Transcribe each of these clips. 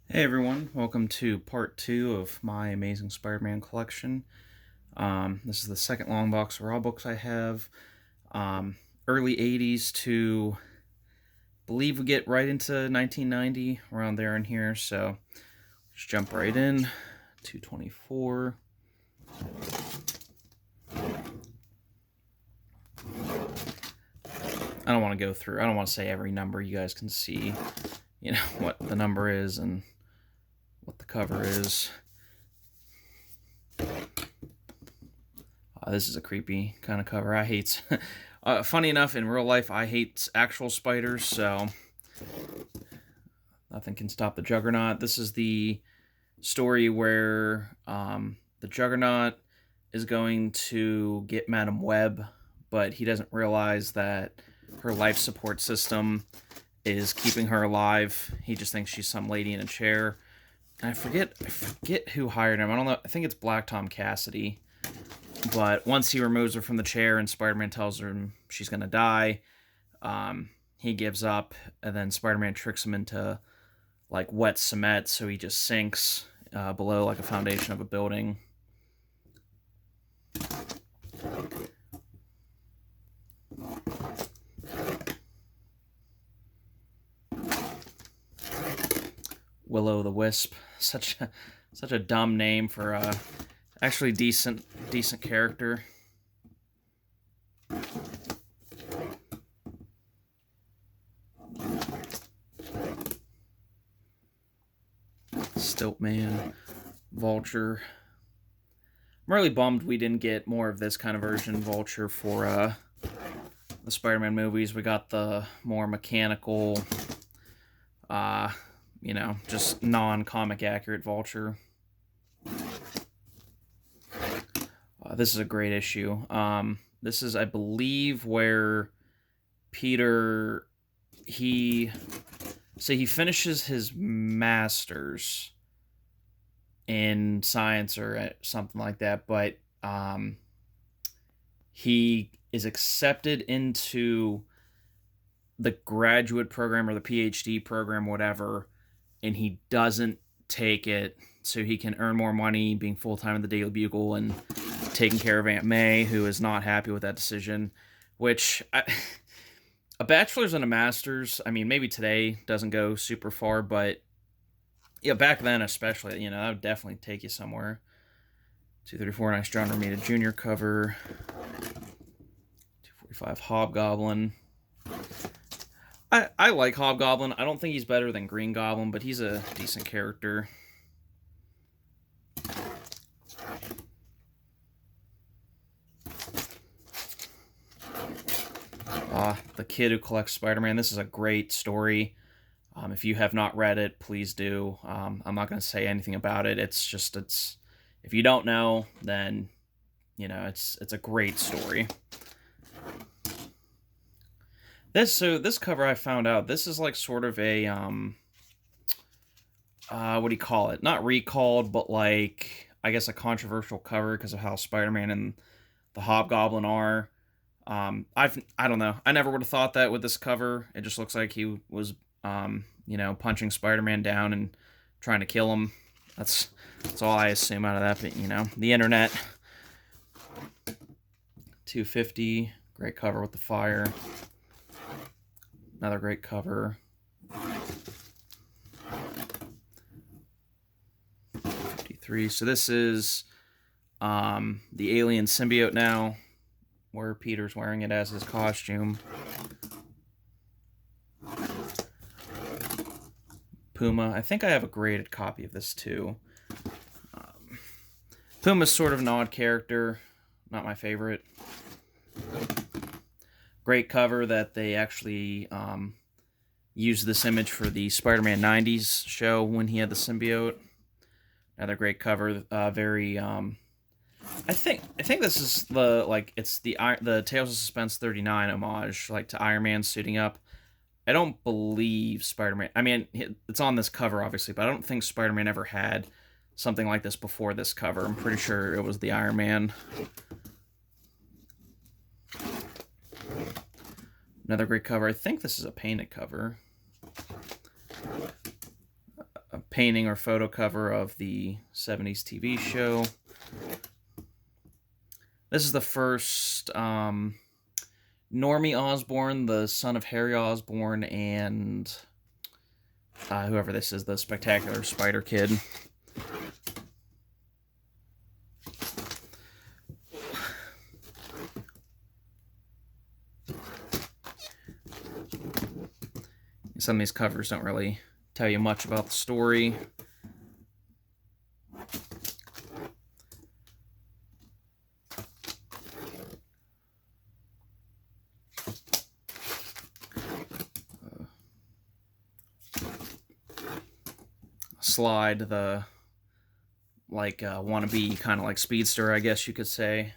Hey everyone, welcome to part 2 of my Amazing Spider-Man collection. This is the second long box of raw books I have. Early 80s to, believe we get right into 1990, around there in here, so just jump right in. 224. I don't want to go through, I don't want to say every number. You guys can see, what the number is and what the cover is. This is a creepy kind of cover. I hate. Funny enough, in real life, I hate actual spiders, so nothing can stop the Juggernaut. This is the story where the Juggernaut is going to get Madam Web, but he doesn't realize that her life support system is keeping her alive. He just thinks she's some lady in a chair. And I forget who hired him. I don't know. I think it's Black Tom Cassidy. But once he removes her from the chair and Spider-Man tells her she's going to die, he gives up, and then Spider-Man tricks him into like wet cement, so he just sinks below like a foundation of a building. Will-O-the-Wisp, such a dumb name for actually decent character. Stiltman, Vulture. I'm really bummed we didn't get more of this kind of version Vulture for the Spider-Man movies. We got the more mechanical, just non-comic accurate Vulture. This is a great issue. This is, I believe, where Peter, he finishes his master's in science or something like that, but he is accepted into the graduate program or the PhD program, whatever, and he doesn't take it so he can earn more money being full-time in the Daily Bugle and taking care of Aunt May, who is not happy with that decision, which a bachelor's and a master's, I mean, maybe today doesn't go super far, but yeah, back then especially, that would definitely take you somewhere. 234, nice John Romita Jr. cover. 245, Hobgoblin. I like Hobgoblin. I don't think he's better than Green Goblin, but he's a decent character. The Kid Who Collects Spider-Man. This is a great story. If you have not read it, please do. I'm not going to say anything about it. It's if you don't know, then it's a great story. This cover, I found out, this is like sort of a what do you call it? Not recalled, but like, I guess, a controversial cover because of how Spider-Man and the Hobgoblin are. I don't know. I never would have thought that with this cover. It just looks like he was punching Spider-Man down and trying to kill him. That's all I assume out of that. But the internet. 250, great cover with the fire. Another great cover. 53. So this is the alien symbiote now, where Peter's wearing it as his costume. Puma. I think I have a graded copy of this too. Puma's sort of an odd character. Not my favorite. Great cover that they actually used this image for the Spider-Man 90s show when he had the symbiote. Another great cover. Very I think this is the Tales of Suspense 39 homage, like, to Iron Man suiting up. I don't believe Spider-Man. I mean, it's on this cover obviously, but I don't think Spider-Man ever had something like this before this cover. I'm pretty sure it was the Iron Man. Another great cover. I think this is a painted cover. painting or photo cover of the 70s TV show. This is the first Normie Osborn, the son of Harry Osborn, and whoever this is, the Spectacular Spider Kid. Some of these covers don't really tell you much about the story. Slide, the like wannabe kind of like speedster, I guess you could say.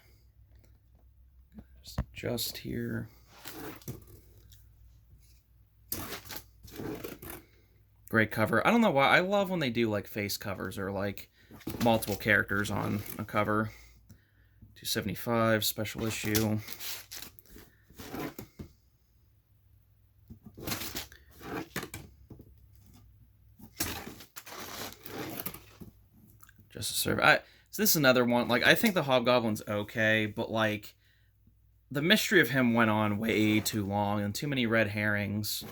Just here. Great cover. I don't know why. I love when they do like face covers or like multiple characters on a cover. 275 special issue. Just to serve. So this is another one. Like, I think the Hobgoblin's okay, but like the mystery of him went on way too long and too many red herrings,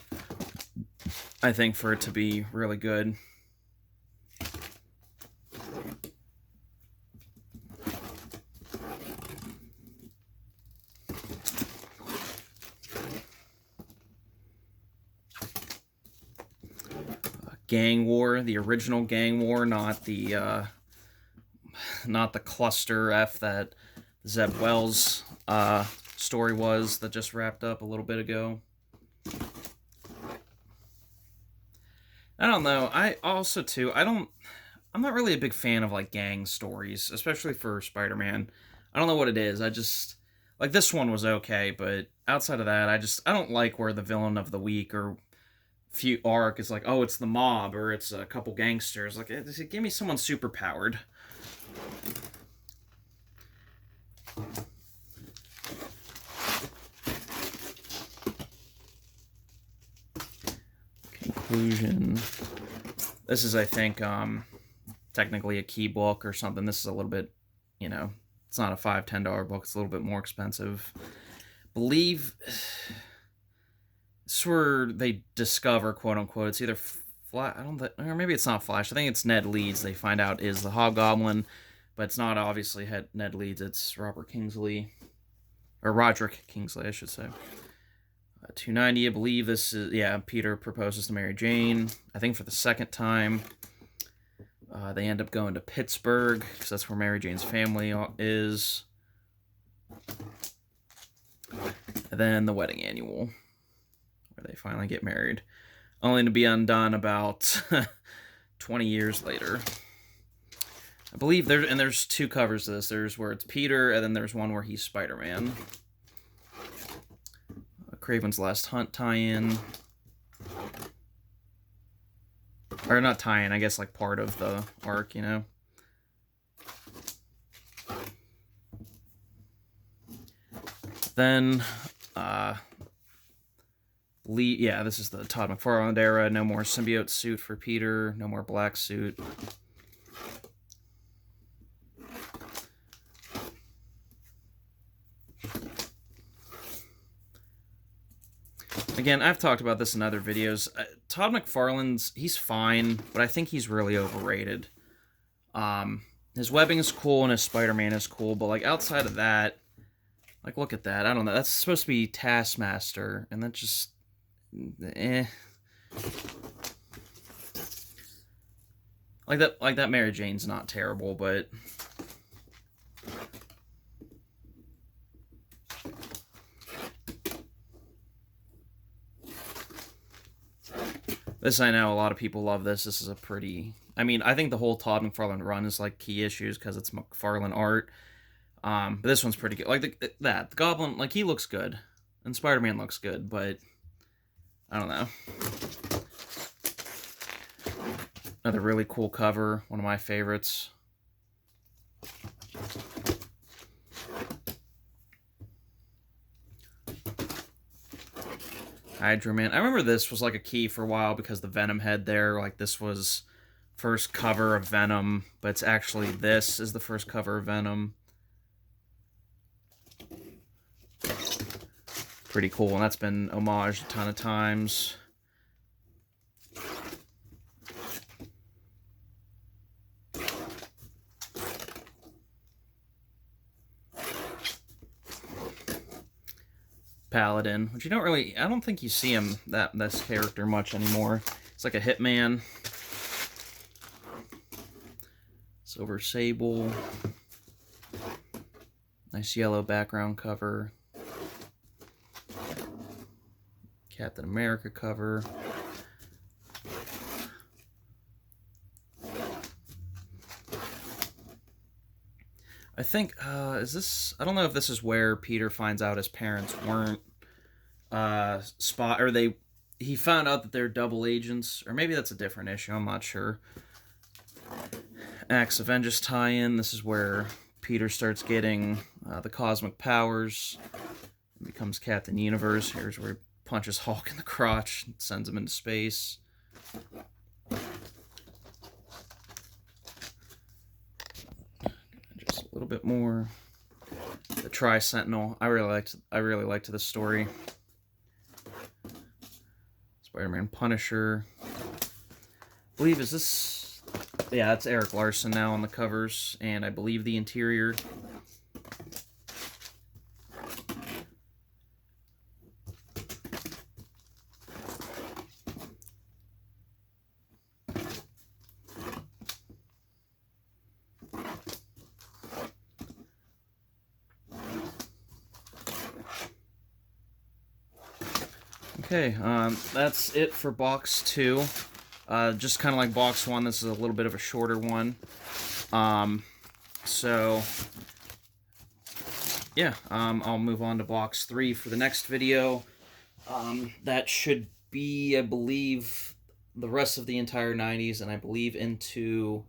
I think, for it to be really good. Gang War, the original Gang War, not the cluster F that Zeb Wells story was that just wrapped up a little bit ago. I don't know. I also too, I'm not really a big fan of like gang stories, especially for Spider-Man. I don't know what it is. I just like this one was okay, but outside of that, I don't like where the villain of the week or few arc is like, oh, it's the mob or it's a couple gangsters. Like, give me someone super powered. Conclusion. This is, I think, technically a key book or something. This is a little bit, you know, it's not a $5-10 book. It's a little bit more expensive. Believe this is where they discover, quote unquote, it's either Flash, or maybe it's not Flash. I think it's Ned Leeds. They find out is the Hobgoblin, but it's not obviously Ned Leeds. It's Robert Kingsley, or Roderick Kingsley, I should say. 290, I believe this is, yeah, Peter proposes to Mary Jane, I think for the second time. They end up going to Pittsburgh, because that's where Mary Jane's family is. And then the wedding annual, where they finally get married, only to be undone about 20 years later. I believe there's two covers to this. There's where it's Peter, and then there's one where he's Spider-Man. Kraven's Last Hunt tie-in. Or not tie-in, I guess like part of the arc, you know? Then, yeah, this is the Todd McFarlane era. No more symbiote suit for Peter. No more black suit. Again, I've talked about this in other videos. Todd McFarlane's, he's fine, but I think he's really overrated. His webbing is cool and his Spider-Man is cool, but like outside of that, like look at that. I don't know. That's supposed to be Taskmaster, and that just, Like that Mary Jane's not terrible, but this, I know a lot of people love this. This is a pretty, I mean, I think the whole Todd McFarlane run is like key issues because it's McFarlane art. But this one's pretty good. Like the Goblin, like he looks good, and Spider-Man looks good, but I don't know. Another really cool cover, one of my favorites. Hydro Man. I remember this was like a key for a while because the Venom head there, like this was first cover of Venom, but it's actually this is the first cover of Venom. Pretty cool, and that's been homaged a ton of times. Paladin, which you don't really, I don't think you see him, this character much anymore. It's like a hitman. Silver Sable. Nice yellow background cover. Captain America cover. I think, is this, I don't know if this is where Peter finds out his parents weren't, he found out that they're double agents, or maybe that's a different issue, I'm not sure. Acts Avengers tie-in, this is where Peter starts getting the cosmic powers, and becomes Captain Universe. Here's where he punches Hulk in the crotch, and sends him into space. Just a little bit more. The Tri-Sentinel. I really liked this story. Spider-Man Punisher. I believe, is this... Yeah, that's Erik Larsen now on the covers, and I believe the interior. Okay, that's it for box 2. Just kind of like box 1, this is a little bit of a shorter one. So, yeah, I'll move on to box 3 for the next video. That should be, I believe, the rest of the entire 90s, and I believe into...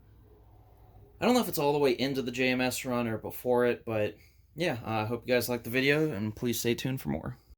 I don't know if it's all the way into the JMS run or before it, but yeah, I hope you guys liked the video, and please stay tuned for more.